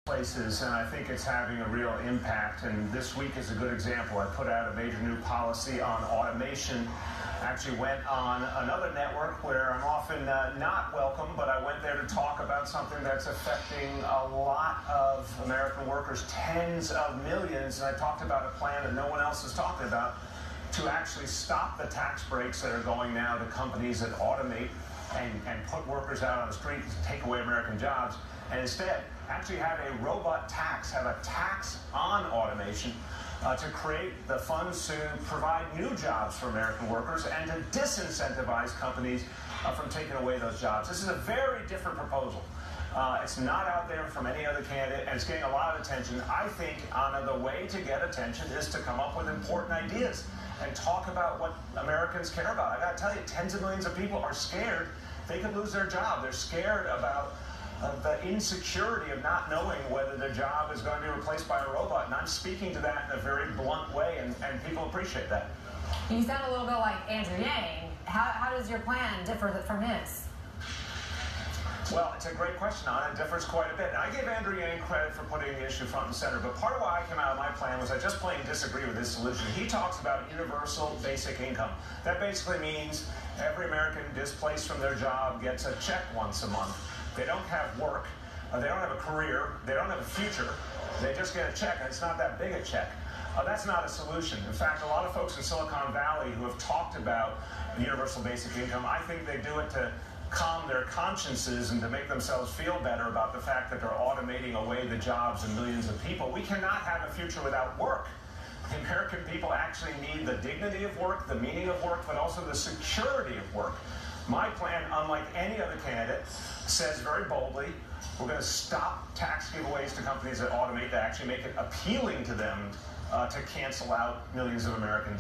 places, and I think it's having a real impact. And this week is a good example. I put out a major new policy on automation. Actually went on another network where I'm often not welcome, but I went there to talk about something that's affecting a lot of American workers, tens of millions. And I talked about a plan that no one else is talking about to actually stop the tax breaks that are going now to companies that automate and put workers out on the street to take away American jobs, and instead actually have a robot tax, have a tax on automation to create the funds to provide new jobs for American workers and to disincentivize companies from taking away those jobs. This is a very different proposal. It's not out there from any other candidate, and it's getting a lot of attention. I think the way to get attention is to come up with important ideas and talk about what Americans care about. I got to tell you, tens of millions of people are scared they could lose their job. They're scared about the insecurity of not knowing whether their job is going to be replaced by a robot. And I'm speaking to that in a very blunt way, and people appreciate that. You sound a little bit like Andrew Yang. How does your plan differ from his? Well, it's a great question, Anna. It differs quite a bit. And I give Andrew Yang credit for putting the issue front and center, but part of why I came out of my plan was I just plain disagree with his solution. He talks about universal basic income. That basically means every American displaced from their job gets a check once a month. They don't have work, they don't have a career, they don't have a future, they just get a check, and it's not that big a check. That's not a solution. In fact, a lot of folks in Silicon Valley who have talked about universal basic income, I think they do it to calm their consciences and to make themselves feel better about the fact that they're automating away the jobs of millions of people. We cannot have a future without work. The American people actually need the dignity of work, the meaning of work, but also the security of work. My plan, unlike any other candidate, says very boldly, we're going to stop tax giveaways to companies that automate, to actually make it appealing to them to cancel out millions of American jobs.